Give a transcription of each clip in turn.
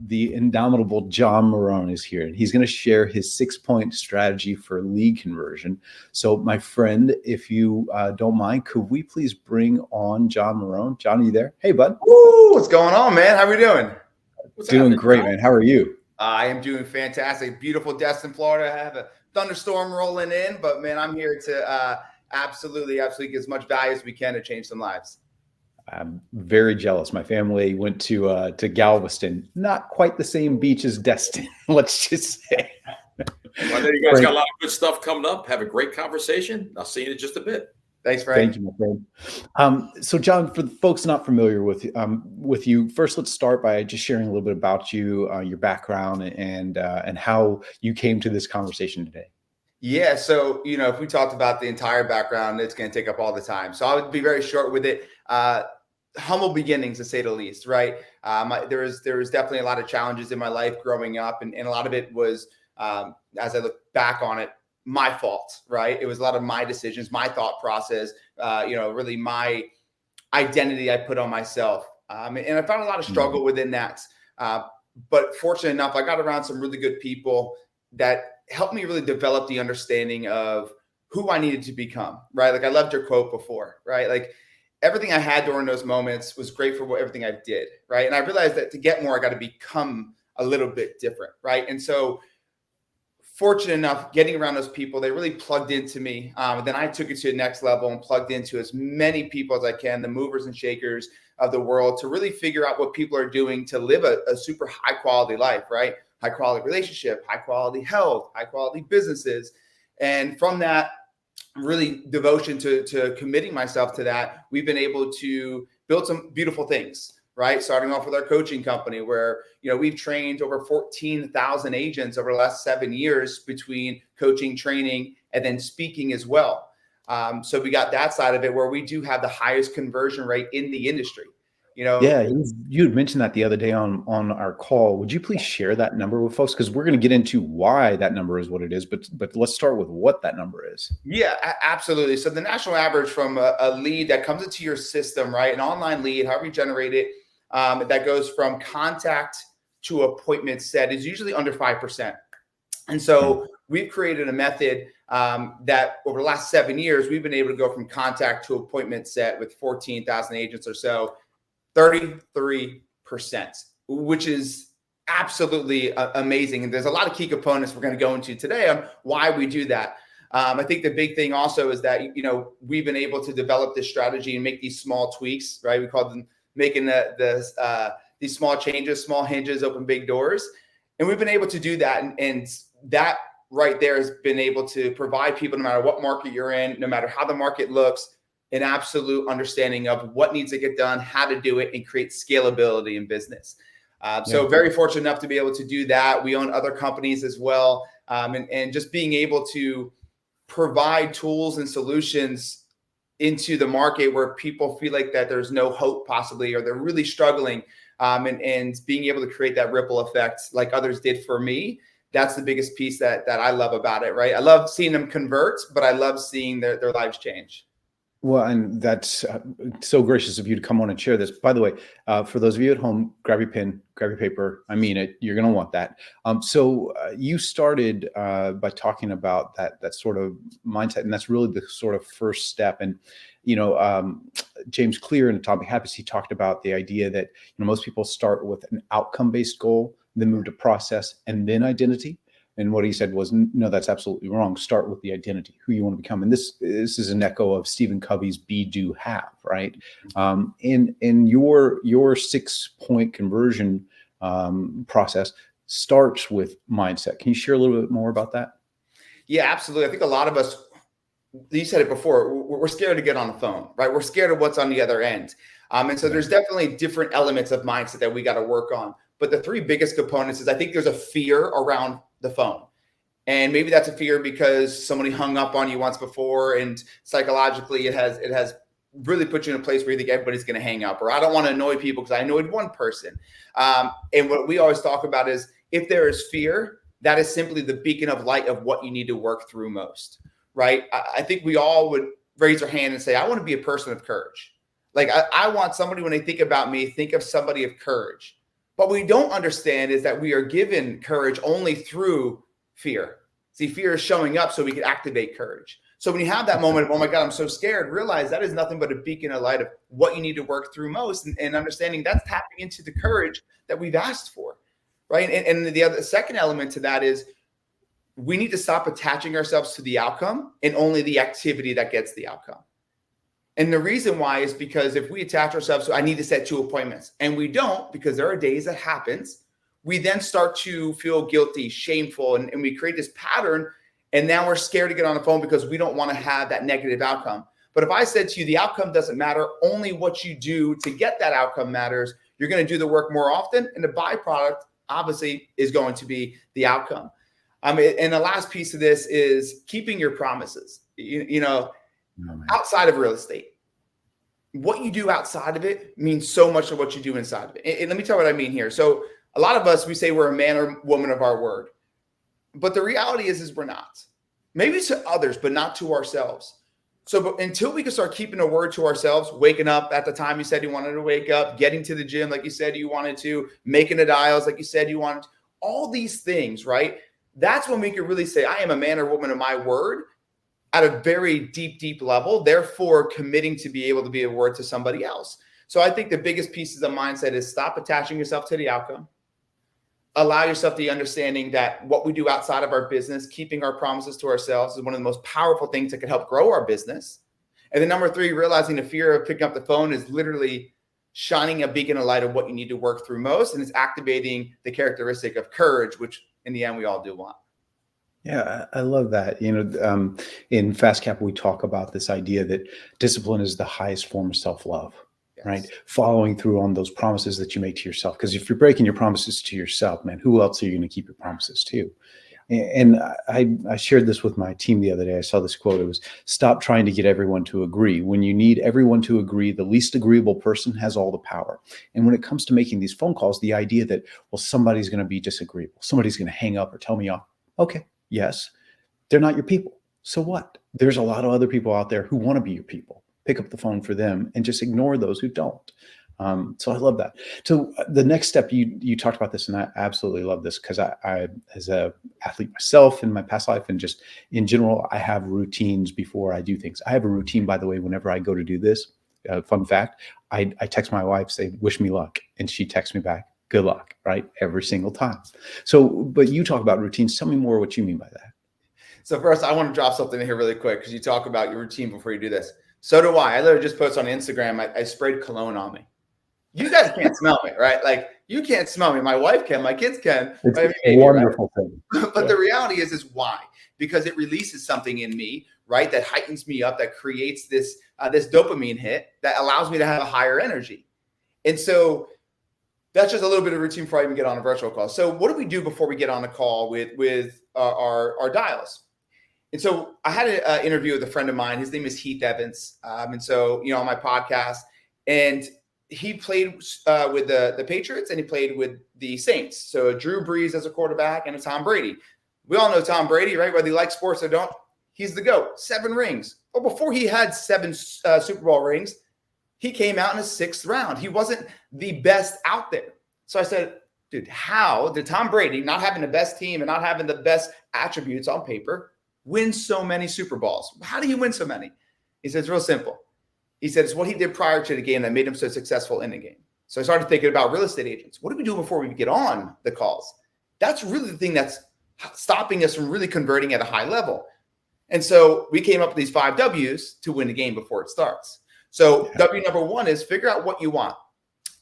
The indomitable John Marrone is here, and he's going to share his 6-point strategy for lead conversion. So, my friend, if you don't mind, could we please bring on John Marrone? John, are you there? Hey, bud. Woo, what's going on, man? How are we doing? Doing great, man. How are you? I am doing fantastic. Beautiful Destin, Florida. I have a thunderstorm rolling in, but man, I'm here to absolutely get as much value as we can to change some lives. I'm very jealous. My family went to Galveston, not quite the same beach as Destin, let's just say. Well, I know you guys got a lot of good stuff coming up. Have a great conversation. I'll see you in just a bit. Thanks, Frank. Thank you, my friend. So, John, for the folks not familiar with you, first let's start by just sharing a little bit about you, your background, and how you came to this conversation today. Yeah, so if we talked about the entire background, it's going to take up all the time. So I would be very short with it. Humble beginnings, to say the least, right? There was definitely a lot of challenges in my life growing up, and a lot of it was, as I look back on it, my fault, right? It was a lot of my decisions, my thought process, really my identity I put on myself. And I found a lot of struggle within that. But fortunate enough, I got around some really good people that helped me really develop the understanding of who I needed to become, right? Like I loved your quote before, right? Like everything I had during those moments was great for everything I did, right? And I realized that to get more, I got to become a little bit different, right? And so fortunate enough, getting around those people, they really plugged into me. Then I took it to the next level and plugged into as many people as I can, the movers and shakers of the world, to really figure out what people are doing to live a super high quality life, right? High quality relationship, high quality health, high quality businesses. And from that really devotion to committing myself to that, we've been able to build some beautiful things. Right. Starting off with our coaching company where, we've trained over 14,000 agents over the last 7 years between coaching, training, and then speaking as well. So we got that side of it where we do have the highest conversion rate in the industry. Yeah, you had mentioned that the other day on our call. Would you please share that number with folks? Because we're going to get into why that number is what it is, but let's start with what that number is. Yeah, absolutely. So the national average from a lead that comes into your system, right? An online lead, however you generate it, that goes from contact to appointment set is usually under 5%. And so we've created a method that over the last 7 years, we've been able to go from contact to appointment set with 14,000 agents or so, 33%, which is absolutely amazing. And there's a lot of key components we're going to go into today on why we do that. I think the big thing also is that, we've been able to develop this strategy and make these small tweaks, right? We call them making these small changes, small hinges, open big doors. And we've been able to do that. And that right there has been able to provide people, no matter what market you're in, no matter how the market looks, an absolute understanding of what needs to get done, how to do it, and create scalability in business. So very fortunate enough to be able to do that. We own other companies as well. And just being able to provide tools and solutions into the market where people feel like that there's no hope possibly, or they're really struggling, and being able to create that ripple effect like others did for me. That's the biggest piece that I love about it, right? I love seeing them convert, but I love seeing their lives change. Well, and that's so gracious of you to come on and share this. By the way, for those of you at home, grab your pen, grab your paper. I mean it. You're going to want that. So you started by talking about that sort of mindset, and that's really the sort of first step. And James Clear in Atomic Habits, he talked about the idea that most people start with an outcome-based goal, then move to process, and then identity. And what he said was, no, that's absolutely wrong. Start with the identity, who you want to become. And this is an echo of Stephen Covey's be, do, have, right? In your 6-point conversion process starts with mindset. Can you share a little bit more about that? Yeah, absolutely. I think a lot of us, you said it before, we're scared to get on the phone, right? We're scared of what's on the other end. And so there's definitely different elements of mindset that we got to work on. But the 3 biggest components is I think there's a fear around the phone. And maybe that's a fear because somebody hung up on you once before, and psychologically it has really put you in a place where you think everybody's going to hang up, or I don't want to annoy people because I annoyed one person. And what we always talk about is if there is fear, that is simply the beacon of light of what you need to work through most, right? I think we all would raise our hand and say, I want to be a person of courage. Like I want somebody, when they think about me, think of somebody of courage. What we don't understand is that we are given courage only through fear. See, fear is showing up so we can activate courage. So when you have that moment of, oh my God, I'm so scared, realize that is nothing but a beacon of light of what you need to work through most, and understanding that's tapping into the courage that we've asked for, right? And the second element to that is we need to stop attaching ourselves to the outcome and only the activity that gets the outcome. And the reason why is because if we attach ourselves to, I need to set 2 appointments, and we don't, because there are days that happens, we then start to feel guilty, shameful, and we create this pattern. And now we're scared to get on the phone because we don't want to have that negative outcome. But if I said to you, the outcome doesn't matter, only what you do to get that outcome matters, you're going to do the work more often. And the byproduct, obviously, is going to be the outcome. And the last piece of this is keeping your promises. Outside of real estate, what you do outside of it means so much of what you do inside of it. And let me tell you what I mean here. So a lot of us, we say we're a man or woman of our word. But the reality is we're not. Maybe to others, but not to ourselves. So until we can start keeping a word to ourselves, waking up at the time you said you wanted to wake up, getting to the gym like you said you wanted to, making the dials like you said you wanted to, all these things, right? That's when we can really say, I am a man or woman of my word at a very deep, deep level, therefore committing to be able to be a word to somebody else. So I think the biggest pieces of mindset is stop attaching yourself to the outcome. Allow yourself the understanding that what we do outside of our business, keeping our promises to ourselves, is one of the most powerful things that can help grow our business. And then number 3, realizing the fear of picking up the phone is literally shining a beacon of light of what you need to work through most. And it's activating the characteristic of courage, which in the end, we all do want. Yeah, I love that. In Fast Cap, we talk about this idea that discipline is the highest form of self-love. Yes. Right? Following through on those promises that you make to yourself. Because if you're breaking your promises to yourself, man, who else are you going to keep your promises to? And I shared this with my team the other day. I saw this quote. It was, stop trying to get everyone to agree. When you need everyone to agree, the least agreeable person has all the power. And when it comes to making these phone calls, the idea that, well, somebody's going to be disagreeable. Somebody's going to hang up or tell me off. Okay, yes, they're not your people. So what? There's a lot of other people out there who want to be your people. Pick up the phone for them and just ignore those who don't. So I love that. So the next step, you talked about this, and I absolutely love this because I, as a athlete myself in my past life and just in general, I have routines before I do things. I have a routine, by the way, whenever I go to do this. Fun fact, I text my wife, say, wish me luck. And she texts me back, good luck, right? Every single time. So, but you talk about routines. Tell me more what you mean by that. So first, I want to drop something in here really quick because you talk about your routine before you do this. So do I. I literally just posted on Instagram. I sprayed cologne on me. You guys can't smell me, right? Like, you can't smell me. My wife can. My kids can. It's a wonderful thing. But the reality is why? Because it releases something in me, right? That heightens me up. That creates this this dopamine hit that allows me to have a higher energy. And so that's just a little bit of routine before I even get on a virtual call. So what do we do before we get on a call with our dials? And so I had an interview with a friend of mine. His name is Heath Evans. And so, on my podcast, and he played with the Patriots and he played with the Saints. So Drew Brees as a quarterback and a Tom Brady. We all know Tom Brady, right? Whether you like sports or don't, he's the GOAT. 7 rings. Well, before he had 7 Super Bowl rings, he came out in the 6th round. He wasn't the best out there. So I said, dude, how did Tom Brady, not having the best team and not having the best attributes on paper, win so many Super Bowls? How do you win so many? He said, it's real simple. He said, it's what he did prior to the game that made him so successful in the game. So I started thinking about real estate agents. What do we do before we get on the calls? That's really the thing that's stopping us from really converting at a high level. And so we came up with these 5 W's to win the game before it starts. So W number 1 is figure out what you want.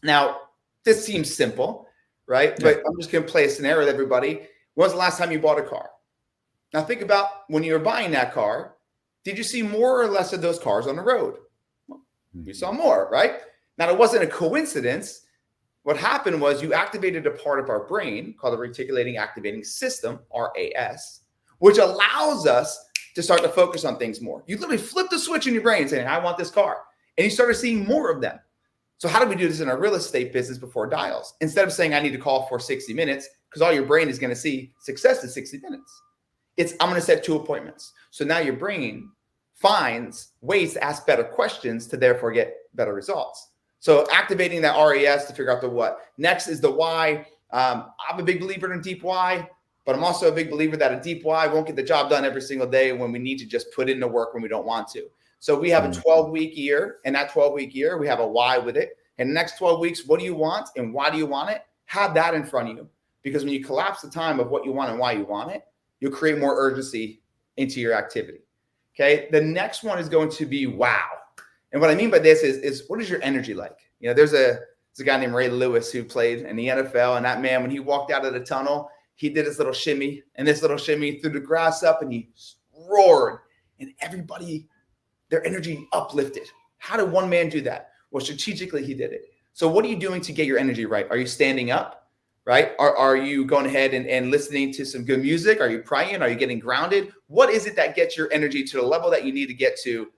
Now, this seems simple, right? Yeah. But I'm just going to play a scenario with everybody. When was the last time you bought a car? Now think about when you were buying that car, did you see more or less of those cars on the road? Well, you saw more, right? Now, it wasn't a coincidence. What happened was you activated a part of our brain called the reticulating activating system, RAS, which allows us to start to focus on things more. You literally flip the switch in your brain saying, I want this car. And you started seeing more of them. So how do we do this in our real estate business before dials? Instead of saying I need to call for 60 minutes, because all your brain is going to see success in 60 minutes. It's I'm going to set 2 appointments. So now your brain finds ways to ask better questions to therefore get better results. So activating that RAS to figure out the what. Next is the why. I'm a big believer in deep why, but I'm also a big believer that a deep why won't get the job done every single day when we need to just put in the work when we don't want to. So we have a 12-week year, and that 12-week year, we have a why with it. And the next 12 weeks, what do you want and why do you want it? Have that in front of you. Because when you collapse the time of what you want and why you want it, you'll create more urgency into your activity. Okay. The next one is going to be wow. And what I mean by this is what is your energy like? You know, there's a guy named Ray Lewis who played in the NFL, and that man, when he walked out of the tunnel, he did his little shimmy, and this little shimmy threw the grass up, and he roared, and everybody, their energy uplifted. How did one man do that? Well, strategically, he did it. So what are you doing to get your energy right? Are you standing up, right? Are you going ahead and listening to some good music? Are you praying? Are you getting grounded? What is it that gets your energy to the level that you need to get to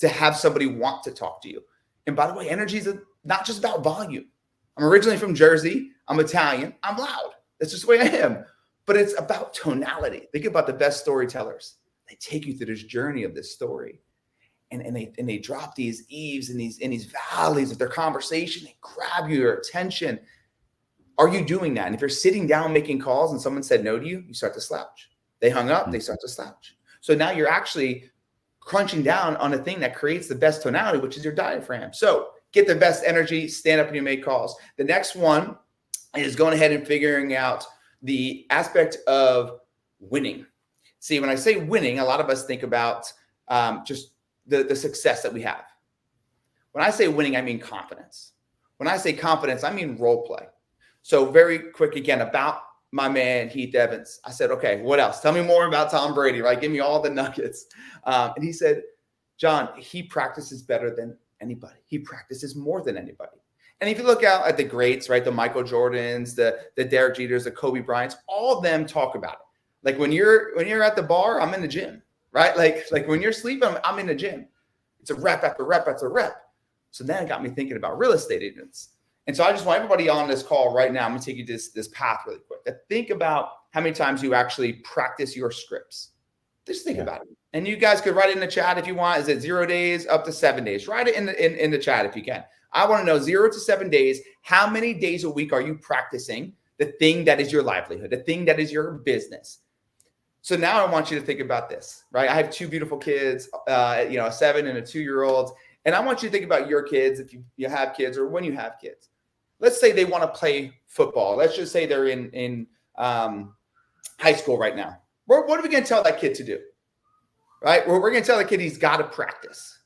have somebody want to talk to you? And by the way, energy is not just about volume. I'm originally from Jersey. I'm Italian. I'm loud. That's just the way I am. But it's about tonality. Think about the best storytellers. They take you through this journey of this story. And they drop these eaves and these valleys of their conversation. They grab your attention. Are you doing that? And if you're sitting down making calls and someone said no to you, you start to slouch. They hung up, they start to slouch. So now you're actually crunching down on a thing that creates the best tonality, which is your diaphragm. So get the best energy, stand up and you make calls. The next one is going ahead and figuring out the aspect of winning. See, when I say winning, a lot of us think about just the success that we have. When I say winning, I mean confidence. When I say confidence, I mean role play. So very quick again about my man, Heath Evans. I said, okay, what else? Tell me more about Tom Brady, right? Give me all the nuggets. And he said, John, he practices better than anybody. He practices more than anybody. And if you look out at the greats, right, the Michael Jordans, the Derek Jeters, the Kobe Bryants, all of them talk about it. Like when you're at the bar, I'm in the gym, right? Like when you're sleeping, I'm in the gym. It's a rep after rep after rep. So then it got me thinking about real estate agents. And so I just want everybody on this call right now, I'm going to take you this path really quick. To think about how many times you actually practice your scripts. Just think about it. And you guys could write it in the chat if you want. Is it 0 days up to 7 days? Write it in the chat if you can. I want to know 0 to 7 days. How many days a week are you practicing the thing that is your livelihood, the thing that is your business? So now I want you to think about this, right? I have 2 beautiful kids, a 7 and a 2-year-old. And I want you to think about your kids if you have kids or when you have kids. Let's say they want to play football. Let's just say they're in high school right now. What are we going to tell that kid to do? Right? We're going to tell the kid he's got to practice.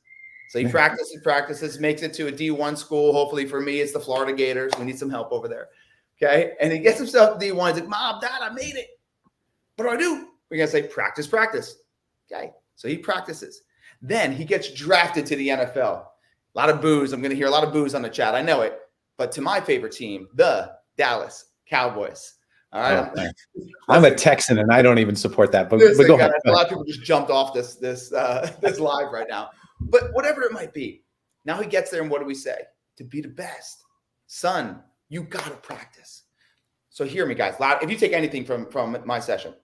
So he practices, makes it to a D1 school. Hopefully for me, it's the Florida Gators. We need some help over there. Okay. And he gets himself to D1. He's like, Mom, Dad, I made it. What do I do? We're going to say, practice. Okay. So he practices. Then he gets drafted to the NFL. A lot of boos. I'm going to hear a lot of boos on the chat. I know it. But to my favorite team, the Dallas Cowboys. All right. Oh, I'm a Texan and I don't even support that. But go ahead. A lot of people just jumped off this live right now. But whatever it might be, now he gets there, and what do we say? To be the best, son, you got to practice. So hear me, guys. If you take anything from my session,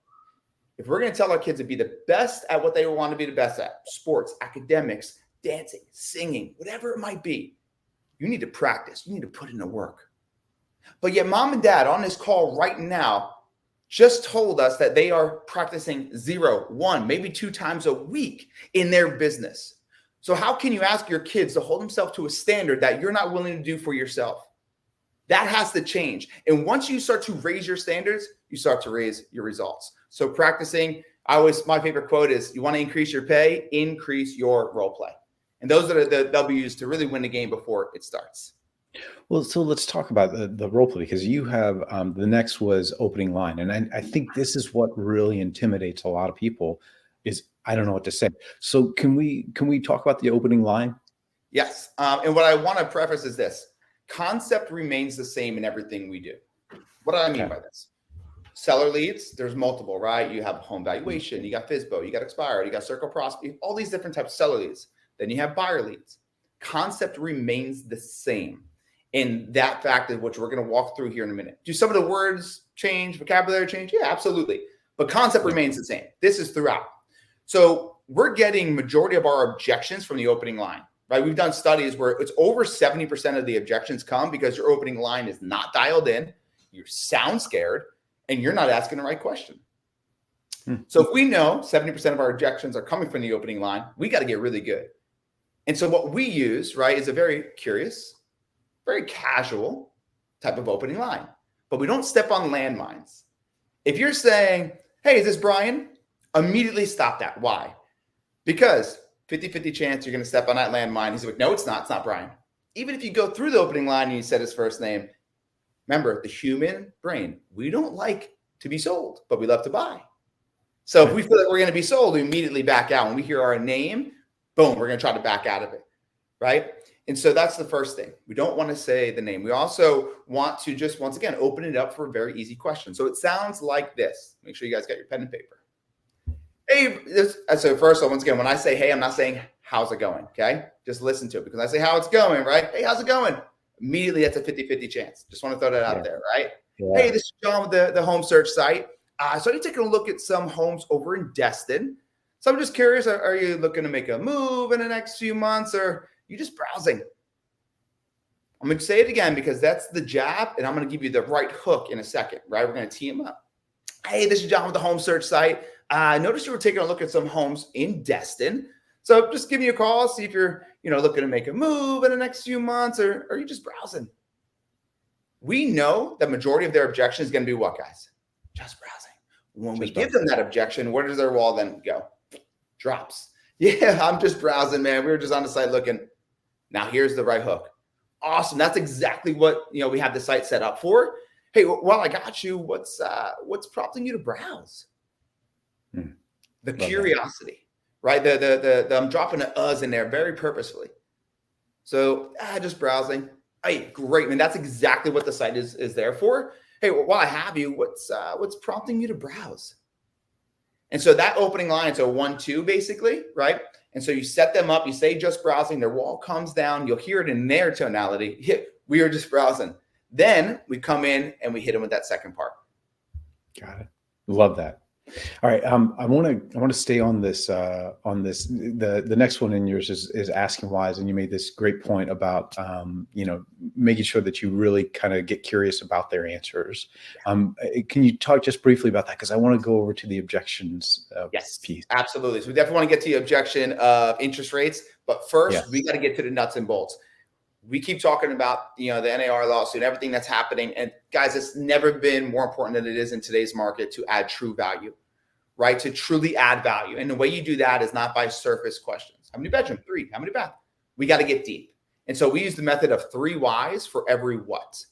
if we're going to tell our kids to be the best at what they want to be the best at, sports, academics, dancing, singing, whatever it might be, you need to practice. You need to put in the work. But yet mom and dad on this call right now just told us that they are practicing 0, 1, maybe 2 times a week in their business. So how can you ask your kids to hold themselves to a standard that you're not willing to do for yourself? That has to change. And once you start to raise your standards, you start to raise your results. So practicing, my favorite quote is, you want to increase your pay, increase your role play. And those are the W's to really win the game before it starts. Well, so let's talk about the role play, because you have the next was opening line. And I think this is what really intimidates a lot of people is I don't know what to say. So can we talk about the opening line? Yes. And what I want to preface is this. Concept remains the same in everything we do. What do I mean by this? Seller leads, there's multiple, right? You have home valuation, you got FSBO, you got expired, you got circle prospect, all these different types of seller leads. Then you have buyer leads. Concept remains the same. And that fact is what we're going to walk through here in a minute. Do some of the words change, vocabulary change? Yeah, absolutely. But concept remains the same. This is throughout. So we're getting majority of our objections from the opening line. right? We've done studies where it's over 70% of the objections come because your opening line is not dialed in, you sound scared, and you're not asking the right question. So if we know 70% of our objections are coming from the opening line, we got to get really good. And so what we use, right, is a very curious, very casual type of opening line, but we don't step on landmines. If you're saying, hey, is this Bryon? Immediately stop that. Why? Because 50-50 chance you're going to step on that landmine. He's like, no, it's not. It's not Bryon. Even if you go through the opening line and you said his first name, remember, the human brain, we don't like to be sold, but we love to buy. So if we feel like we're going to be sold, we immediately back out. When we hear our name, boom, we're going to try to back out of it, right? And so that's the first thing. We don't want to say the name. We also want to just, once again, open it up for a very easy question. So it sounds like this. Make sure you guys got your pen and paper. Hey, so first of all, once again, when I say, hey, I'm not saying, how's it going? Okay. Just listen to it, because I say how it's going, right? Hey, how's it going? Immediately, that's a 50-50 chance. Just want to throw that out there, right? Yeah. Hey, this is John with the home search site. So I'm taking a look at some homes over in Destin. So I'm just curious, are you looking to make a move in the next few months, or are you just browsing? I'm going to say it again because that's the jab, and I'm going to give you the right hook in a second, right? We're going to tee them up. Hey, this is John with the home search site. I noticed you were taking a look at some homes in Destin. So just give me a call, see if you're, looking to make a move in the next few months, or are you just browsing? We know the majority of their objection is going to be what, guys? Just browsing. When we give them that objection, where does their wall then go? Drops. Yeah, I'm just browsing, man. We were just on the site looking. Now here's the right hook. Awesome. That's exactly what we have the site set up for. Hey, well, I got you. What's prompting you to browse? The curiosity, right? The I'm dropping the us in there very purposefully. So just browsing. Hey, great, man. That's exactly what the site is there for. Hey, well, while I have you, what's prompting you to browse? And so that opening line, so 1-2 basically, right? And so you set them up, you say just browsing, their wall comes down, you'll hear it in their tonality. We are just browsing. Then we come in and we hit them with that second part. Got it. Love that. All right. I want to stay on this. The next one in yours is asking whys, and you made this great point about making sure that you really kind of get curious about their answers. Can you talk just briefly about that? Because I want to go over to the objections piece. Absolutely. So we definitely want to get to the objection of interest rates, but first we got to get to the nuts and bolts. We keep talking about the NAR lawsuit, everything that's happening, and guys, it's never been more important than it is in today's market to add true value. Right? To truly add value. And the way you do that is not by surface questions. How many bedrooms? 3. How many bath? We got to get deep. And so we use the method of 3 whys for every what.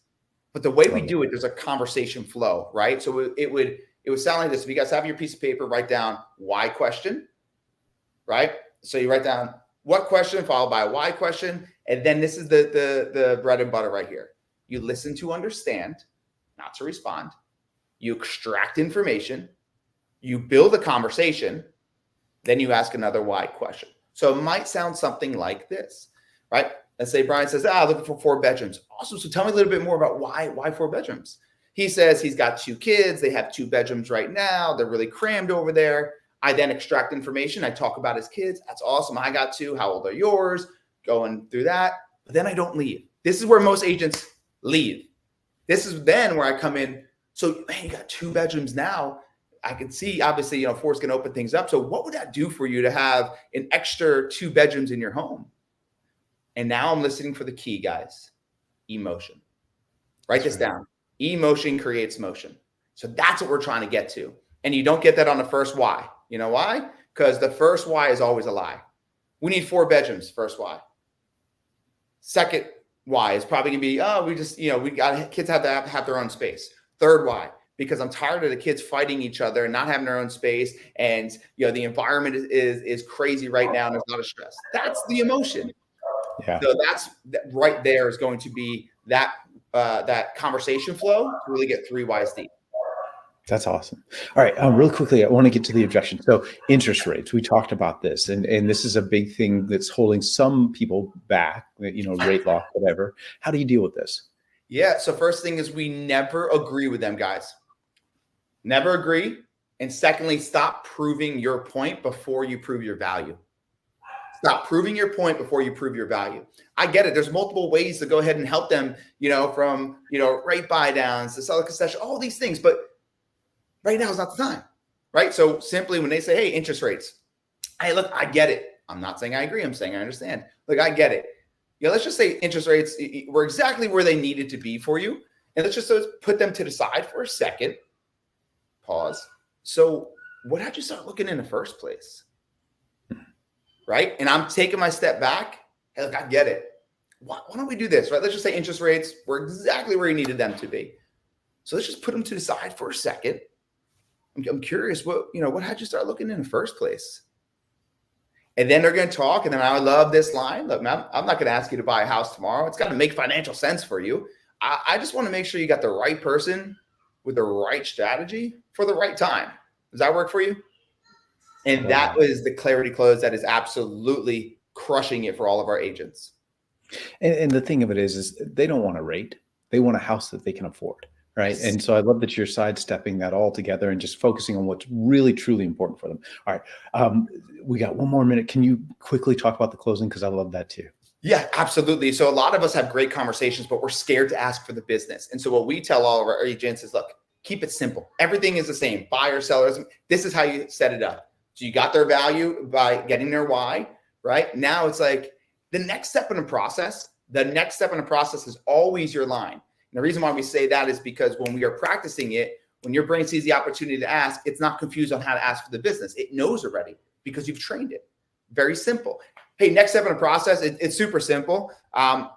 But the way we do it, there's a conversation flow, right? So it would sound like this. If you guys have your piece of paper, write down why question, right? So you write down what question followed by a why question. And then this is the bread and butter right here. You listen to understand, not to respond. You extract information. You build a conversation, then you ask another why question. So it might sound something like this, right? Let's say Bryon says, looking for 4 bedrooms. Awesome. So tell me a little bit more about why 4 bedrooms? He says he's got 2 kids. They have 2 bedrooms right now. They're really crammed over there. I then extract information. I talk about his kids. That's awesome. I got 2. How old are yours? Going through that. But then I don't leave. This is where most agents leave. This is then where I come in. So, man, you got 2 bedrooms now. I can see, obviously, 4 is going to open things up. So what would that do for you to have an extra 2 bedrooms in your home? And now I'm listening for the key, guys. Emotion. Write this down. Emotion creates motion. So that's what we're trying to get to. And you don't get that on the first why. You know why? Because the first why is always a lie. We need 4 bedrooms, first why. Second why is probably going to be, we got kids have to have their own space. Third why. Because I'm tired of the kids fighting each other and not having their own space. And, the environment is crazy right now. And there's a lot of stress. That's the emotion. Yeah. So that's right there is going to be that conversation flow to really get 3 whys deep. That's awesome. All right. Real quickly, I want to get to the objection. So interest rates, we talked about this, and this is a big thing that's holding some people back, rate lock, whatever. How do you deal with this? Yeah. So first thing is we never agree with them, guys. Never agree. And secondly, stop proving your point before you prove your value. Stop proving your point before you prove your value. I get it. There's multiple ways to go ahead and help them, from, rate buy downs to seller concession, all these things. But right now is not the time, right? So simply when they say, hey, interest rates, hey, look, I get it. I'm not saying I agree. I'm saying I understand. Look, I get it. Let's just say interest rates were exactly where they needed to be for you. And let's just put them to the side for a second. Pause. So what had you start looking in the first place? Right? And I'm taking my step back. Hey, look, I get it. Why don't we do this, right? Let's just say interest rates were exactly where you needed them to be. So let's just put them to the side for a second. I'm curious, what had you start looking in the first place? And then they're going to talk. And then I love this line. Look, man, I'm not going to ask you to buy a house tomorrow. It's got to make financial sense for you. I just want to make sure you got the right person with the right strategy for the right time. Does that work for you? And that was the clarity close that is absolutely crushing it for all of our agents. And the thing of it is they don't want a rate. They want a house that they can afford, right? Yes. And so I love that you're sidestepping that all together and just focusing on what's really, truly important for them. All right. We got one more minute. Can you quickly talk about the closing? Because I love that too. Yeah, absolutely. So a lot of us have great conversations, but we're scared to ask for the business. And so what we tell all of our agents is, look, keep it simple. Everything is the same. Buyers, sellers. This is how you set it up. So you got their value by getting their why, right? Now it's like the next step in the process. The next step in the process is always your line. And the reason why we say that is because when we are practicing it, when your brain sees the opportunity to ask, it's not confused on how to ask for the business. It knows already because you've trained it. Very simple. Hey, next step in the process, it's super simple.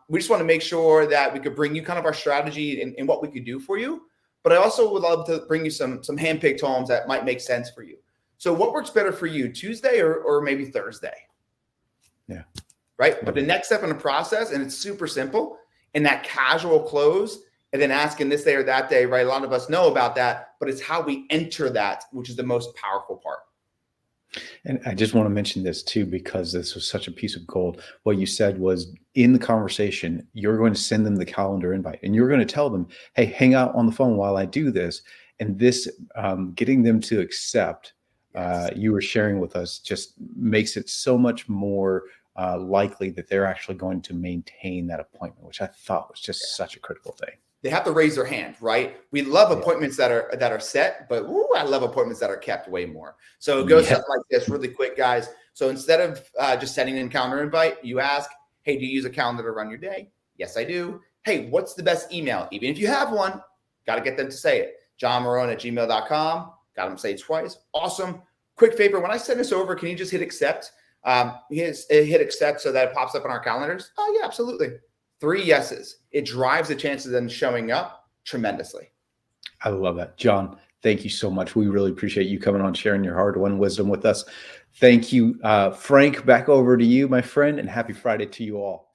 We just want to make sure that we could bring you kind of our strategy and what we could do for you. But I also would love to bring you some hand-picked homes that might make sense for you. So what works better for you, Tuesday or maybe Thursday? Yeah. Right. But the next step in the process, and it's super simple, and that casual close, and then asking this day or that day, right? A lot of us know about that, but it's how we enter that, which is the most powerful part. And I just want to mention this too, because this was such a piece of gold. What you said was in the conversation, you're going to send them the calendar invite and you're going to tell them, hey, hang out on the phone while I do this. And this getting them to accept you were sharing with us just makes it so much more likely that they're actually going to maintain that appointment, which I thought was just such a critical thing. They have to raise their hand, right? We love appointments that are set, but I love appointments that are kept way more. So it goes something like this really quick, guys. So instead of just sending in a calendar invite, you ask, hey, do you use a calendar to run your day? Yes, I do. Hey, what's the best email? Even if you have one, got to get them to say it. johnmarrone@gmail.com. Got them to say it twice. Awesome. Quick favor. When I send this over, can you just hit accept? Hit accept so that it pops up on our calendars. Oh yeah, absolutely. 3 yeses. It drives the chances of them showing up tremendously. I love that. John, thank you so much. We really appreciate you coming on, sharing your hard-won wisdom with us. Thank you. Frank, back over to you, my friend, and happy Friday to you all.